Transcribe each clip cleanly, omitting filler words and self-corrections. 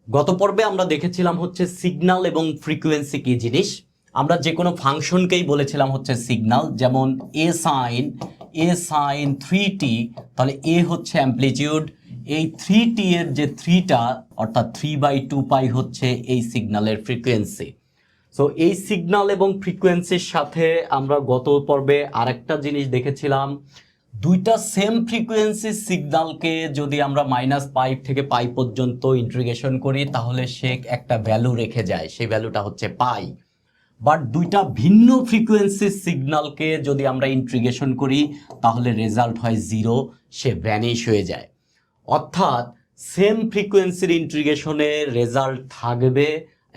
গত পর্বে আমরা দেখেছিলাম হচ্ছে সিগন্যাল এবং ফ্রিকোয়েন্সি কি জিনিস। আমরা যে কোনো ফাংশনকেই বলেছিলাম হচ্ছে সিগন্যাল, যেমন এ সাইন 3t, তাহলে এ হচ্ছে অ্যাম্প্লিটিউড, এই 3t এর যে 3টা অর্থাৎ 3/2 হচ্ছে এই সিগন্যালের ফ্রিকোয়েন্সি। সো এই সিগন্যাল এবং ফ্রিকোয়েন্সির সাথে আমরা গত পর্বে আরেকটা জিনিস দেখেছিলাম, দুইটা সেম ফ্রিকোয়েন্সি সিগন্যালকে যদি আমরা -π থেকে π পর্যন্ত ইন্টিগ্রেশন করি তাহলে সে একটা ভ্যালু রেখে যায়, সেই ভ্যালুটা হচ্ছে পাই। বাট দুইটা ভিন্ন ফ্রিকোয়েন্সি সিগন্যালকে যদি আমরা ইন্টিগ্রেশন করি তাহলে রেজাল্ট হয় 0, সে ভ্যানিশ হয়ে যায়। অর্থাৎ সেম ফ্রিকোয়েন্সির ইন্টিগ্রেশনে রেজাল্ট থাকবে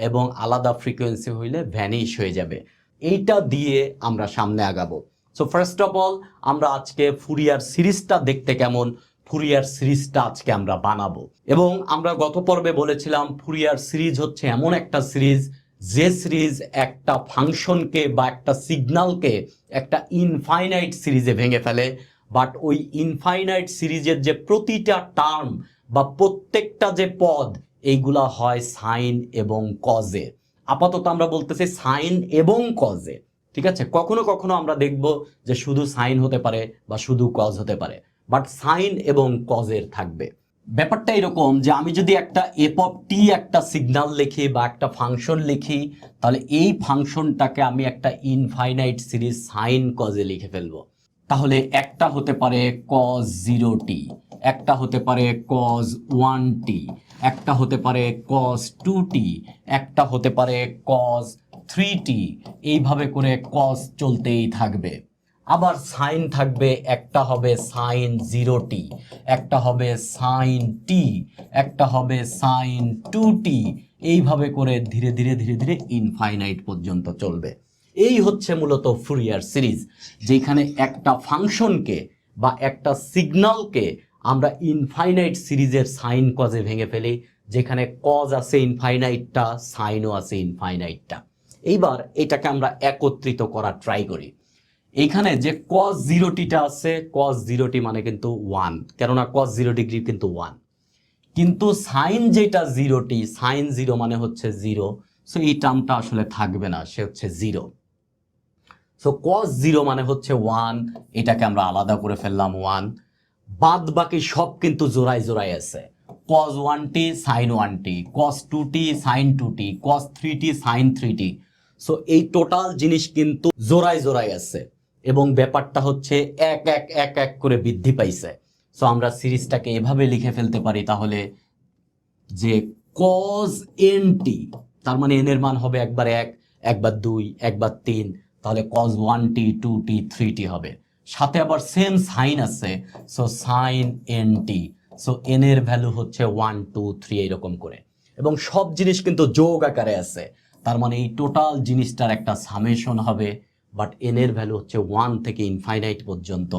এবং আলাদা ফ্রিকোয়েন্সি হইলে ভ্যানিশ হয়ে যাবে। এইটা দিয়ে আমরা সামনে আগাবো। সো ফার্স্ট অফ অল আমরা আজকে ফুরিয়ার সিরিজটা দেখতে কেমন, ফুরিয়ার সিরিজটা আজকে আমরা বানাবো। এবং আমরা গত পর্বে বলেছিলাম ফুরিয়ার সিরিজ হচ্ছে এমন একটা সিরিজ যে সিরিজ একটা ফাংশনকে বা একটা সিগন্যালকে একটা ইনফাইনাইট সিরিজে ভেঙে ফেলে। বাট ওই ইনফাইনাইট সিরিজের যে প্রতিটা টার্ম বা প্রত্যেকটা যে পদ, এইগুলা হয় সাইন এবং কজে। আপাতত আমরা বলতেছি সাইন এবং কজে, ঠিক আছে। কখনো কখনো আমরা দেখব যে শুধু সাইন হতে পারে বা শুধু কজ হতে পারে, বাট সাইন এবং কজের থাকবে। ব্যাপারটা এরকম যে আমি যদি একটা এফ অফ টি একটা সিগন্যাল লিখি বা একটা ফাংশন লিখি, তাহলে এই ফাংশনটাকে আমি একটা ইনফাইনাইট সিরিজ সাইন কজে লিখে ফেলবো। তাহলে একটা হতে পারে কজ 0t, একটা হতে পারে কজ 1t, একটা হতে পারে কজ 2t, একটা হতে পারে কজ 3t, এইভাবে করে কজ চলতেই থাকবে। আবার সাইন থাকবে, একটা হবে সাইন 0t, একটা হবে সাইন t, একটা হবে সাইন 2t, এইভাবে করে ধীরে ধীরে ধীরে ধীরে ইনফাইনাইট পর্যন্ত চলবে। এই হচ্ছে মূলত ফুরিয়ার সিরিজ, যেখানে একটা ফাংশনকে বা একটা সিগন্যালকে আমরা ইনফাইনাইট সিরিজের সাইন কজে ভেঙে ফেলি, যেখানে কজ আছে ইনফাইনাইটটা, সাইনও আছে ইনফাইনাইটটা। এইবার এটাকে আমরা একত্রিত করার ট্রাই করি। এইখানে যে কজ 0tটা আছে, কজ 0t মানে কিন্তু 1, কেননা কজ 0 ডিগ্রি কিন্তু 1। কিন্তু সাইন যেটা 0t, সাইন 0 মানে হচ্ছে 0, সো এই টার্মটা আসলে থাকবে না, সে হচ্ছে 0। সো কজ 0 মানে হচ্ছে 1, এটাকে আমরা আলাদা করে ফেললাম 1। বাদ বাকি সব কিন্তু জোড়ায় জোড়ায় আছে, cos 1t sine 1t, cos 2t sine 2t, cos 3t sine 3t। So এই টোটাল জিনিস কিন্তু জোড়ায় জোড়ায় আছে এবং ব্যাপারটা হচ্ছে এক এক এক এক করে বৃদ্ধি পাইছে। সো আমরা সিরিজটাকে এভাবে লিখে ফেলতে পারি তাহলে যে কজ nt, তার মানে n এর মান হবে একবার 1, একবার 2, একবার 3, তাহলে কজ 1t 2t 3t হবে। সাথে আবার সেম সাইন আছে, so sine nt, so n এর ভ্যালু হচ্ছে 1 2 3 এরকম করে। এবং সব জিনিস কিন্তু যোগ আকারে আছে, তার মানে এই টোটাল জিনিসটার একটা সামেশন হবে। বাট n এর ভ্যালু হচ্ছে 1 থেকে ইনফাইনাইট পর্যন্ত,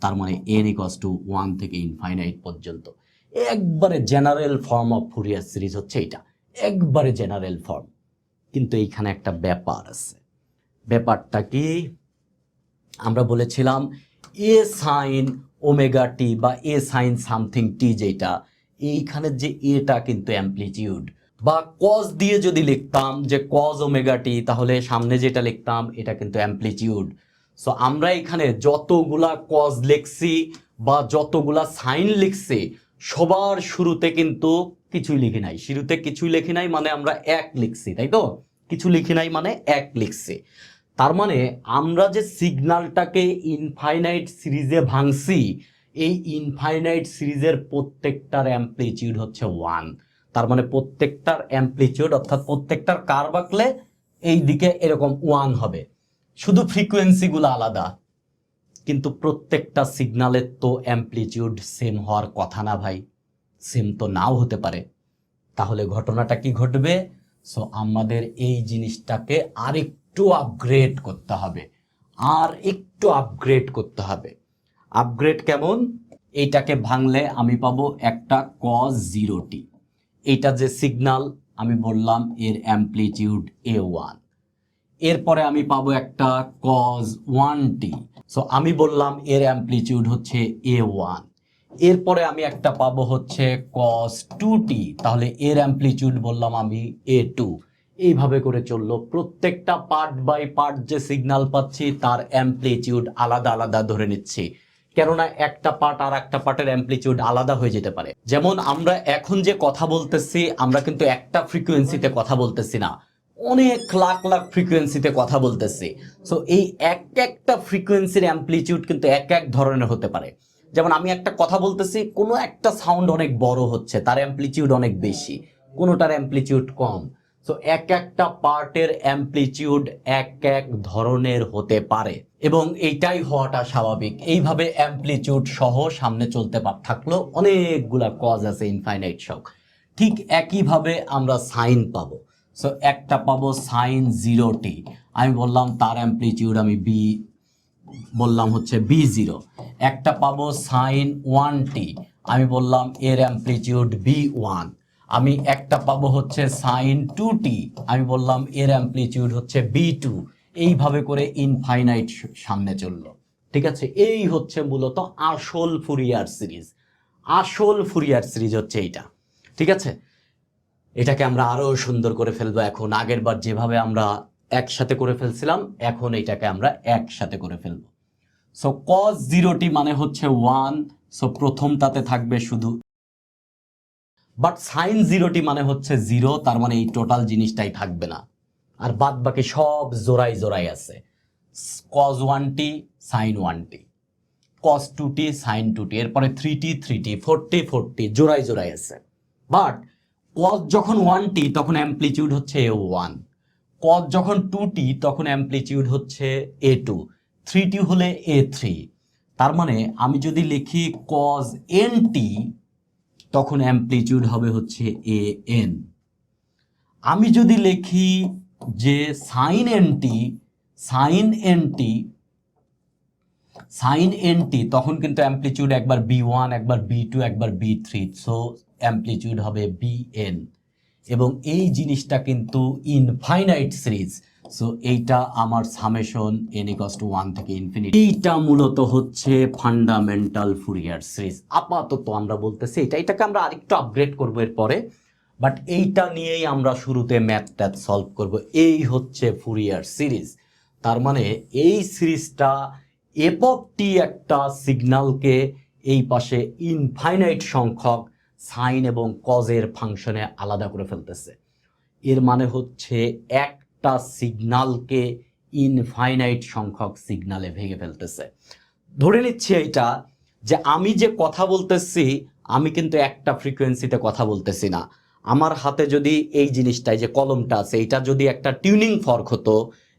তার মানে n ইকুয়ালস টু 1 থেকে ইনফাইনাইট পর্যন্ত। একবারে general form of Fourier series হচ্ছে এটা, একবারে জেনারেল ফর্ম। কিন্তু এইখানে একটা ব্যাপার আছে। ব্যাপারটা কি, আমরা বলেছিলাম এ সাইন ওমেগা টি বা এ সাইন সামথিং টি, যেটা এইখানে যে এটা কিন্তু অ্যাম্প্লিটিউড। বা কজ দিয়ে যদি লিখতাম যে কজ ওমেগা টি, তাহলে সামনে যেটা লিখতাম এটা কিন্তু অ্যাম্প্লিটিউড। সো আমরা এখানে যতগুলা কজ লিখছি বা যতগুলা সাইন লিখছি, সবার শুরুতে কিন্তু কিছুই লিখি নাই, শুরুতে কিছুই লিখি নাই মানে আমরা 1 লিখছি, তাই তো? কিছু লিখি নাই মানে 1 লিখছি। তার মানে আমরা যে সিগন্যালটাকে ইনফাইনাইট সিরিজে ভাঙছি, এই ইনফাইনাইট সিরিজের প্রত্যেকটার অ্যাম্প্লিটিউড হচ্ছে 1। তার মানে প্রত্যেকটার অ্যাম্প্লিটিউড অর্থাৎ প্রত্যেকটার কার্ভ আঁকলে এই দিকে এরকম 1 হবে, শুধু ফ্রিকোয়েন্সিগুলো আলাদা। কিন্তু প্রত্যেকটা সিগন্যালের তো অ্যাম্প্লিটিউড সেম হওয়ার কথা না ভাই, সেম তো নাও হতে পারে। তাহলে ঘটনাটা কি ঘটবে? সো আমাদের এই জিনিসটাকে আরেকটু আপগ্রেড করতে হবে, আর একটু আপগ্রেড করতে হবে। আপগ্রেড কেমন? এইটাকে ভাঙলে আমি পাবো একটা কজ 0t, এইটা যে সিগন্যাল আমি বললাম এর অ্যাম্প্লিটিউড a1। এরপরে আমি পাবো একটা কজ 1t, সো আমি বললাম এর অ্যাম্প্লিটিউড হচ্ছে a1। এরপরে আমি একটা পাবো হচ্ছে cos 2t, তাহলে এর অ্যামপ্লিটিউড বললাম আমি a2। এইভাবে করে চললো, প্রত্যেকটা পার্ট বাই পার্ট যে সিগন্যাল পাচ্ছি তার অ্যামপ্লিটিউড আলাদা আলাদা ধরে নিচ্ছি, কেননা একটা পার্ট আর একটা পার্টের অ্যামপ্লিটিউড আলাদা হয়ে যেতে পারে। যেমন আমরা এখন যে কথা বলতেছি, আমরা কিন্তু একটা ফ্রিকোয়েন্সিতে কথা বলতেছি না, অনেক লাখ লাখ ফ্রিকোয়েন্সিতে কথা বলতেছি। সো এই একটা ফ্রিকোয়েন্সির অ্যামপ্লিটিউড কিন্তু এক ধরনের হতে পারে। যেমন আমি একটা কথা বলতেছি, কোনো একটা সাউন্ড অনেক বড় হচ্ছে, তার অ্যামপ্লিটিউড অনেক বেশি, কোনোটার অ্যামপ্লিটিউড কম। সো একটা পার্টের অ্যামপ্লিটিউড এক ধরনের হতে পারে, এবং এইটাই হওয়াটা স্বাভাবিক। এইভাবে অ্যামপ্লিটিউড সহ সামনে চলতে থাকলো, অনেকগুলা কজ আছে ইনফাইনাইট সব। ঠিক একইভাবে আমরা সাইন পাবো। সো একটা পাবো সাইন 0t, আমি বললাম তার অ্যামপ্লিটিউড আমি বি বললাম হচ্ছে b0। একটা পাবো সাইন 1t, আমি বললাম এর অ্যামপ্লিটিউড b1। আমি একটা পাবো হচ্ছে সাইন 2t, আমি বললাম এর অ্যামপ্লিটিউড হচ্ছে b2। এইভাবে করে ইনফাইনাইট সামনে চললো। ঠিক আছে, এই হচ্ছে মূলত আসল ফুরিয়ার সিরিজ। আসল ফুরিয়ার সিরিজ হচ্ছে এইটা। ঠিক আছে, এটাকে আমরা আরো সুন্দর করে ফেলবো এখন। আগের বার যেভাবে আমরা একসাথে করে ফেলছিলাম, এখন এটাকে আমরা একসাথে করে ফেলবো। সো cos 0t মানে হচ্ছে 1, সো প্রথমটাতে থাকবে শুধু, বাট সাইন 0t মানে হচ্ছে 0, তার মানে এই টোটাল জিনিসটাই থাকবে না, আর বাদ বাকি সব জোড়াই জোড়াই আছে। cos 1t sine 1t, cos 2t sine 2t, এরপরে 3t 3t, 4t 4t, জোড়াই জোড়াই আছে। বাট cos যখন 1t তখন অ্যামপ্লিটিউড হচ্ছে a1, cos যখন 2t তখন অ্যামপ্লিটিউড হচ্ছে a2, 3t হলে a3। তার মানে আমি যদি লিখি cos nt তখন অ্যামপ্লিটিউড হবে হচ্ছে an। আমি যদি লিখি যে sin nt, sin nt, sin nt তখন কিন্তু অ্যামপ্লিটিউড একবার b1 একবার b2 একবার b3, সো অ্যামপ্লিটিউড হবে bn। এবং এই জিনিসটা কিন্তু ইনফাইনাইট সিরিজ। সো এইটা আমার সামেশন n = 1 থেকে ইনফিনিটি। এইটা মূলত হচ্ছে ফান্ডামেন্টাল ফুরিয়ার সিরিজ। আপাতত আমরা বলতেছি এটাকে আমরা আরেকটু আপগ্রেড করবো এরপরে, বাট এইটা নিয়েই আমরা শুরুতে ম্যাথটা সলভ করব। এই হচ্ছে ফুরিয়ার সিরিজ। তার মানে এই সিরিজটা এফ অফ টি একটা সিগন্যালকে এই পাশে ইনফাইনাইট সংখ্যক সাইন এবং কজের ফাংশনে আলাদা করে ফেলতেছে। এর মানে হচ্ছে একটা সিগন্যালকে ইনফাইনাইট সংখ্যক সিগন্যালে ভেঙে ফেলতেছে। ধরে নিচ্ছি এইটা যে আমি যে কথা বলতেছি, আমি কিন্তু একটা ফ্রিকোয়েন্সিতে কথা বলতেছি না। আমার হাতে যদি এই জিনিসটাই যে কলমটা আছে, এটা যদি একটা টিউনিং ফর্ক হতো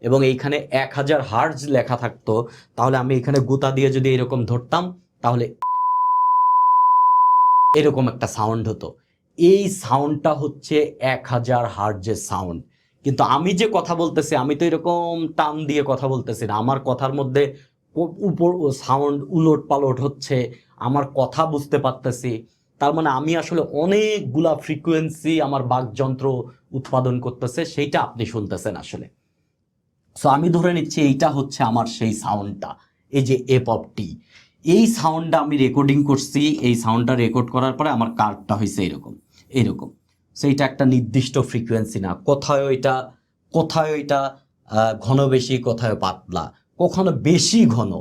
এবং এইখানে 1000 হার্জ লেখা থাকতো, তাহলে আমি এখানে গুতা দিয়ে যদি এরকম ধরতাম, তাহলে এরকম একটা সাউন্ড হতো। এই সাউন্ডটা হচ্ছে 1000 হার্জের সাউন্ড। কিন্তু আমি যে কথা বলতেছি, আমি তো এরকম টান দিয়ে কথা বলতেছি না, আমার কথার মধ্যে উপর সাউন্ড উলট পালট হচ্ছে, আমার কথা বুঝতে পারতেছি। তার মানে আমি আসলে অনেকগুলা ফ্রিকোয়েন্সি আমার বাকযন্ত্র উৎপাদন করতেছে, সেইটা আপনি শুনতেছেন আসলে। সো আমি ধরে নিচ্ছি এইটা হচ্ছে আমার সেই সাউন্ডটা, এই যে এফ অফ টি। এই সাউন্ডটা আমি রেকর্ডিং করছি, এই সাউন্ডটা রেকর্ড করার পরে আমার কার্ভটা হয়েছে এরকম এরকম। সো এটা একটা নির্দিষ্ট ফ্রিকোয়েন্সি না, কোথায় এটা ঘন বেশি, কোথায় পাতলা, কখনো বেশি ঘন,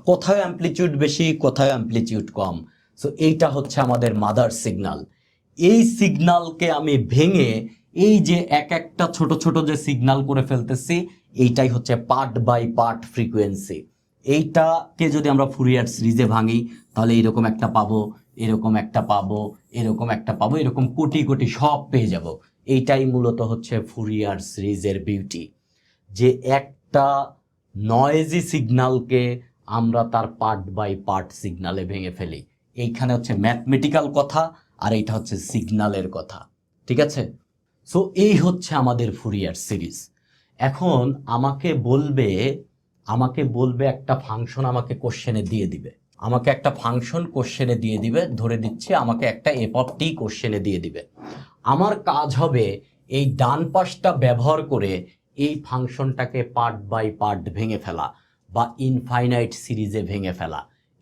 কোথায় অ্যামপ্লিটিউড বেশি, কোথায় অ্যামপ্লিটিউড কম। সো এইটা হচ্ছে আমাদের মাদার সিগন্যাল। এই সিগন্যালকে আমি ভেঙে এই যে একটা ছোট ছোট যে সিগন্যাল করে ফেলতেছি, এইটাই হচ্ছে পার্ট বাই পার্ট ফ্রিকোয়েন্সি। এইটাকে যদি আমরা ফুরিয়ার সিরিজে ভাঙি, তাহলে এরকম একটা পাবো, এরকম একটা পাবো, এরকম একটা পাবো, এরকম কোটি কোটি সব পেয়ে যাব। এইটাই মূলত হচ্ছে ফুরিয়ার সিরিজের বিউটি, যে একটা নয়েজি সিগন্যালকে আমরা তার পার্ট বাই পার্ট সিগন্যালে ভেঙে ফেলি। এইখানে হচ্ছে ম্যাথমেটিক্যাল কথা, আর এইটা হচ্ছে সিগন্যালের কথা। ঠিক আছে, সো এই হচ্ছে আমাদের ফুরিয়ার সিরিজ। এখন আমাকে বলবে একটা ফাংশন আমাকে কোশ্চেনে দিয়ে দিবে, আমাকে একটা ফাংশন কোশ্চেনে দিয়ে দিবে, ধরে দিচ্ছে আমাকে একটা এফ অফ টি কোশ্চেনে দিয়ে দিবে। আমার কাজ হবে এই ডান পাশটা ব্যবহার করে এই ফাংশনটাকে পার্ট বাই পার্ট ভেঙে ফেলা বা ইনফাইনাইট সিরিজে ভেঙে ফেলা।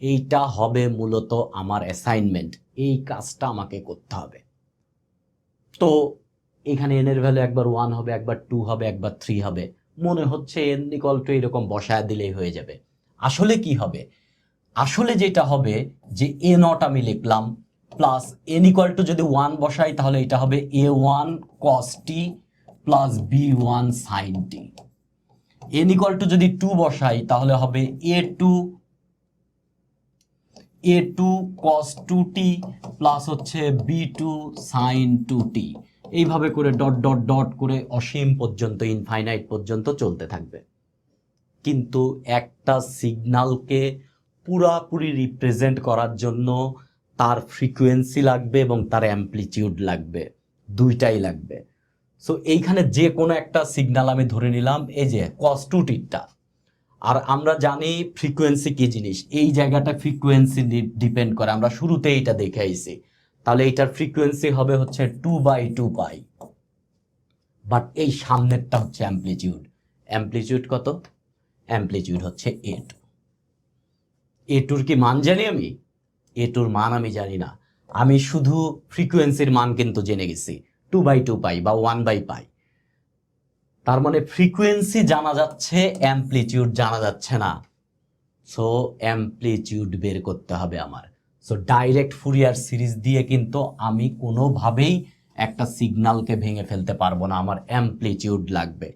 এইটা হবে মূলত আমার অ্যাসাইনমেন্ট, এই কাজটা আমাকে করতে হবে। তো এখানে এন এর ভ্যালু একবার 1 হবে, একবার 2 হবে, একবার 3 হবে। মনে হচ্ছে এন ইকুয়াল টু এরকম বসায় দিলেই হয়ে যাবে। আসলে কি হবে? আসলে যেটা হবে যে এ নট আমি লিখলাম প্লাস এন ইকুয়াল টু যদি 1 বসাই তাহলে এটা হবে a1 cos t plus b1 sin t। N equal to যদি 2 বসাই তাহলে হবে a2 cos 2t প্লাস হচ্ছে b2 sin 2t। এইভাবে করে ডট ডট ডট করে অসীম পর্যন্ত, ইনফাইনাইট পর্যন্ত চলতে থাকবে। কিন্তু একটা সিগন্যালকে পুরাপুরি রিপ্রেজেন্ট করার জন্য তার ফ্রিকোয়েন্সি লাগবে এবং তার অ্যামপ্লিটিউড লাগবে, দুইটাই লাগবে। সো এইখানে যে কোনো একটা সিগন্যাল আমি ধরে নিলাম, এই যে cos 2t-টা। আর আমরা জানি ফ্রিকোয়েন্সি কি জিনিস, এই জায়গাটা ফ্রিকোয়েন্সি ডিপেন্ড করে, আমরা শুরুতে এইটা দেখে আইছি। তাহলে এইটার ফ্রিকোয়েন্সি হবে হচ্ছে 2/2π, বাট এই সামনেরটা হচ্ছে অ্যামপ্লিটিউড। অ্যামপ্লিটিউড কত? অ্যামপ্লিটিউড হচ্ছে a2। a2-র কি মান জানি আমি? a2-র মান আমি জানি না, আমি শুধু ফ্রিকোয়েন্সির মান কিন্তু জেনে গেছি 2/2π বা 1/π। তার মানে ফ্রিকোয়েন্সি জানা যাচ্ছে, অ্যামপ্লিটিউড জানা যাচ্ছে না। সো অ্যামপ্লিটিউড বের করতে হবে আমার। সো ডাইরেক্ট ফুরিয়ার সিরিজ দিয়ে কিন্তু আমি কোনোভাবেই একটা সিগন্যালকে ভেঙে ফেলতে পারবো না, আমার অ্যামপ্লিটিউড লাগবে।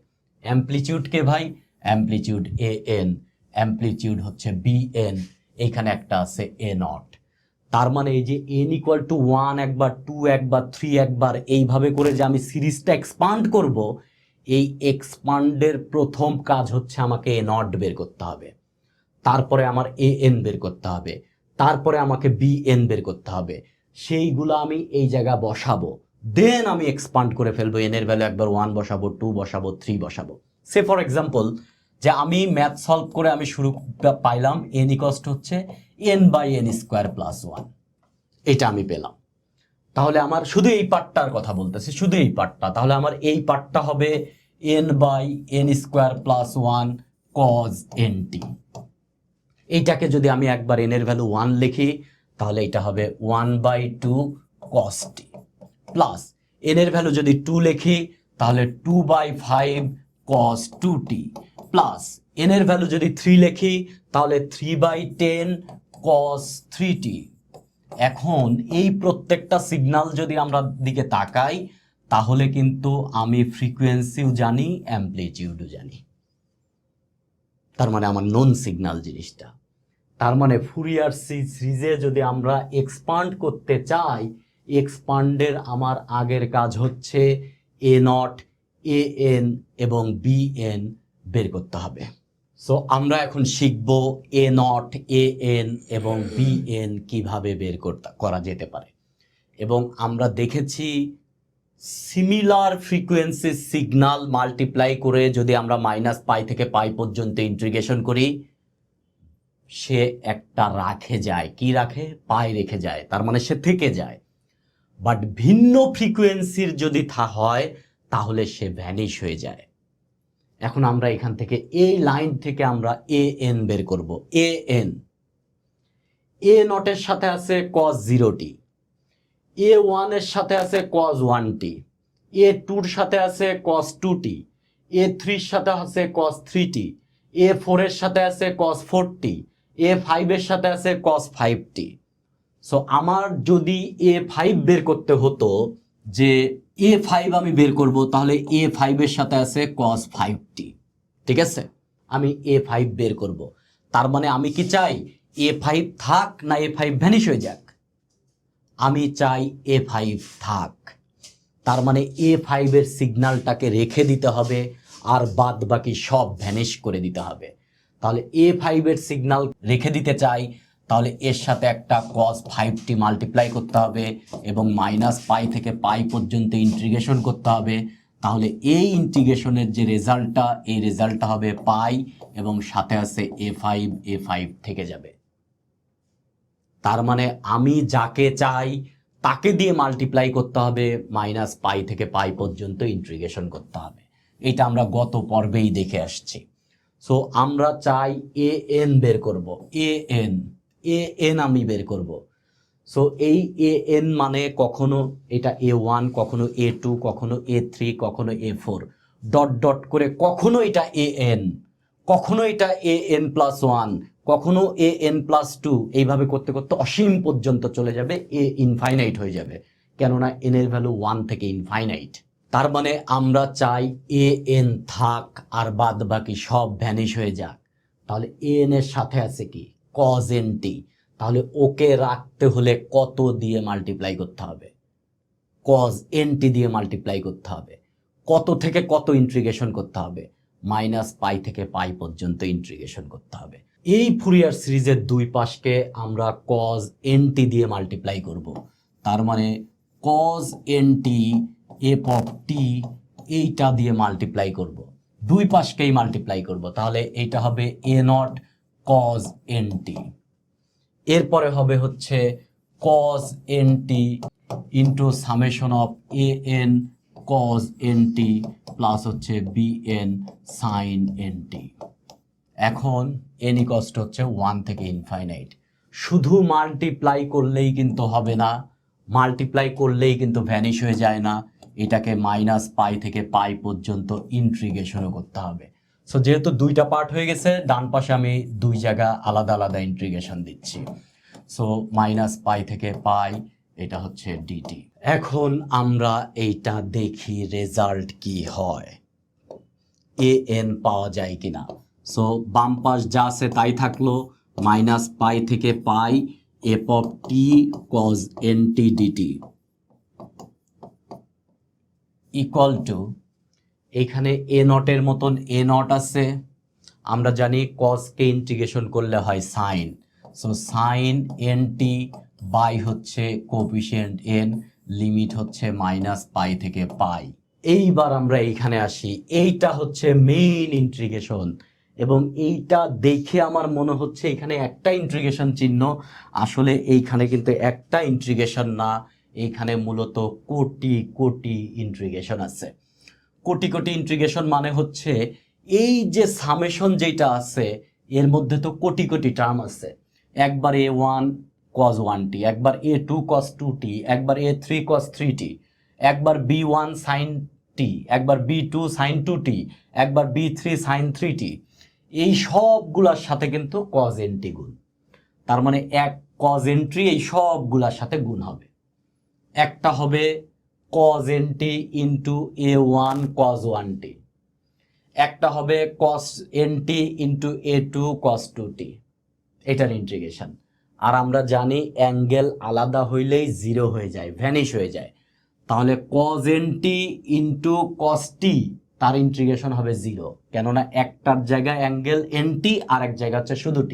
অ্যামপ্লিটিউডকে ভাই, অ্যামপ্লিটিউড এ এন, অ্যামপ্লিটিউড হচ্ছে বি এন, এইখানে একটা আছে এ নট। তার মানে এই যে এন ইকুয়াল টু 1 একবার, 2 একবার, 3 একবার, এইভাবে করে যে আমি সিরিজটা এক্সপান্ড করব, এই এক্সপান্ডের প্রথম কাজ হচ্ছে আমাকে এ নট বের করতে হবে, তারপরে আমার এ এন বের করতে হবে, তারপরে আমাকে বি এন বের করতে হবে। সেইগুলো আমি এই জায়গা বসাবো, দেন আমি এক্সপান্ড করে ফেলবো। এন এর ভ্যালু একবার 1 বসাবো, 2 বসাবো, 3 বসাবো। সে ফর এক্সাম্পল যে আমি ম্যাথ সলভ করে আমি শুরু পাইলাম এন ইকস্ট হচ্ছে n/n² + 1, এটা আমি পেলাম। তাহলে আমার শুধু এই পার্টটার কথা বলতেছি, শুধু এই পার্টটা। তাহলে আমার এই পার্টটা হবে n/n² + 1 cos nt। এইটাকে যদি আমি একবার n এর ভ্যালু 1 লিখি তাহলে এটা হবে 1/2 cos t প্লাস n এর ভ্যালু যদি 2 লিখি তাহলে 2/5 cos 2t প্লাস n এর ভ্যালু যদি 3 লিখি তাহলে 3/10 cos 3t। এখন এই প্রত্যেকটা সিগন্যাল যদি আমরা দিকে তাকাই তাহলে কিন্তু আমি ফ্রিকোয়েন্সিও জানি, অ্যামপ্লিটিউডও জানি। তার মানে আমার নন সিগন্যাল জিনিসটা। তার মানে ফুরিয়ার সিরিজে যদি আমরা এক্সপান্ড করতে চাই, এক্সপান্ডের আমার আগের কাজ হচ্ছে এ নট, এ এন এবং বি এন বের করতে হবে। সো আমরা এখন শিখব এ নট, এ এন এবং বি এন কীভাবে বের করা যেতে পারে। এবং আমরা দেখেছি সিমিলার ফ্রিকোয়েন্সি সিগন্যাল মাল্টিপ্লাই করে যদি আমরা -π থেকে π পর্যন্ত ইন্টিগ্রেশন করি, সে একটা রাখে যায়। কি রাখে? পাই রেখে যায়, তার মানে সে থেকে যায়। বাট ভিন্ন ফ্রিকোয়েন্সির যদি হয় তাহলে সে ভ্যানিশ হয়ে যায়। এখন আমরা এখান থেকে এই লাইন থেকে আমরা এ এন বের করব। এ এন, এ নটের সাথে আছে cos 0t, এ ওয়ানের সাথে আছে cos 1t, এ টুর সাথে আছে cos 2t, এ থ্রির সাথে আছে cos 3t, এ ফোরের সাথে আছে cos 4t, এ ফাইভের সাথে আছে cos 5t। সো আমার যদি এ ফাইভ বের করতে হতো, যে এ ফাইভ আমি বের করব, তাহলে এ ফাইভের সাথে আছে cos 5t। ঠিক আছে, আমি এ ফাইভ বের করব। তার মানে আমি কি চাই এ ফাইভ থাক না এ ফাইভ ভ্যানিশ হয়ে যাক? আমি চাই এ ফাইভ থাক। তার মানে এ ফাইভের সিগন্যালটাকে রেখে দিতে হবে আর বাদ বাকি সব ভ্যানিশ করে দিতে হবে। তাহলে এ ফাইভের সিগন্যাল রেখে দিতে চাই, তাহলে এর সাথে একটা cos 5t মাল্টিপ্লাই করতে হবে এবং -π থেকে π পর্যন্ত ইন্টিগ্রেশন করতে হবে। তাহলে এই ইন্টিগ্রেশনের যে রেজাল্টটা, এই রেজাল্টটা হবে π এবং সাথে আছে এ ফাইভ থেকে যাবে। তার মানে আমি যাকে চাই তাকে দিয়ে মাল্টিপ্লাই করতে হবে, -π থেকে π পর্যন্ত ইন্টিগ্রেশন করতে হবে। এটা আমরা গত পর্বেই দেখে আসছি। সো আমরা চাই এ এন বের করব। এ এন এ এন আমি বের করব। সো এই এ এন মানে কখনো এটা A1, কখনো A2, কখনো A3, কখনো A4, ডট ডট করে কখনো এটা AN, কখনো এটা AN+1, কখনো AN+2, এইভাবে করতে করতে অসীম পর্যন্ত চলে যাবে, এ ইনফাইনাইট হয়ে যাবে, কেননা এন এর ভ্যালু 1 থেকে ইনফাইনাইট। তার মানে আমরা চাই AN থাক আর বাদ বাকি সব ভ্যানিশ হয়ে যাক। তাহলে AN এর সাথে আছে কি? cos NT। তাহলে ওকে রাখতে হলে কত দিয়ে মাল্টিপ্লাই করতে হবে? cos NT দিয়ে মাল্টিপ্লাই করতে হবে। কত থেকে কত ইন্টিগ্রেশন করতে হবে? -π থেকে π পর্যন্ত ইন্টিগ্রেশন করতে হবে। এই ফুরিয়ার সিরিজের দুই পাশকে আমরা cos NT দিয়ে মাল্টিপ্লাই করব। তার মানে cos NT f of t এইটা দিয়ে মাল্টিপ্লাই করব, দুই পাশকেই মাল্টিপ্লাই করব। তাহলে এইটা হবে a0 cos NT। এরপরে হবে হচ্ছে cos NT into summation of an cos NT plus হচ্ছে bn sin NT। এখন n ইকুয়ালস টু হচ্ছে 1 থেকে ইনফাইনাইট। শুধু মাল্টিপ্লাই করলেই কিন্তু হবে না, মাল্টিপ্লাই করলেই কিন্তু ভ্যানিশ হয়ে যায় না, এটাকে -π থেকে π পর্যন্ত ইন্টিগ্রেশনও করতে হবে। সো যেহেতু দুইটা পার্ট হয়ে গেছে, ডান পাশে আমি দুই জায়গা আলাদা আলাদা ইন্টিগ্রেশন দিচ্ছি। সো -π থেকে π, এটা হচ্ছে dt। এখন আমরা এইটা দেখি রেজাল্ট কি হয়, an পাওয়া যায় কিনা। সো বাম পাশ যা আছে তাই থাকলো, -π থেকে π f of t cos NT dt equal to, এখানে এ নটের মতন এ নট আছে, আমরা জানি কসকে ইন্টিগ্রেশন করলে হয় sine. So sine NT by হচ্ছে কোফিশিয়েন্ট n, লিমিট হচ্ছে -π থেকে π। এইবার আমরা এইখানে আসি, এইটা হচ্ছে মেইন ইন্টিগ্রেশন, এবং এইটা দেখে আমার মনে হচ্ছে এখানে একটা ইন্টিগ্রেশন চিহ্ন, আসলে এইখানে কিন্তু একটা ইন্টিগ্রেশন না, এইখানে মূলত কোটি কোটি ইন্টিগ্রেশন আছে। কোটি কোটি ইন্টিগ্রেশন মানে হচ্ছে এই যে সামেশন যেটা আছে এর মধ্যে তো কোটি কোটি টার্ম আছে। একবার A1 cos 1t, একবার A2 cos 2t, একবার A3 cos 3t, একবার B1 sin t, একবার B2 sin 2t, একবার B3 sin 3t। এই সবগুলার সাথে কিন্তু cos NT গুণ। তার মানে এক cos NT এই সবগুলার সাথে গুণ হবে। একটা হবে cos NT into A1 cos 1t, একটা হবে cos NT into A2 cos 2t, এটার ইন্টিগ্রেশন। আর আমরা জানি অ্যাঙ্গেল আলাদা হইলেই জিরো হয়ে যায়, ভ্যানিশ হয়ে যায়। তাহলে cos NT into cos t তার ইন্টিগ্রেশন হবে জিরো, কেননা একটার জায়গায় অ্যাঙ্গেল NT আর এক জায়গা হচ্ছে শুধু t।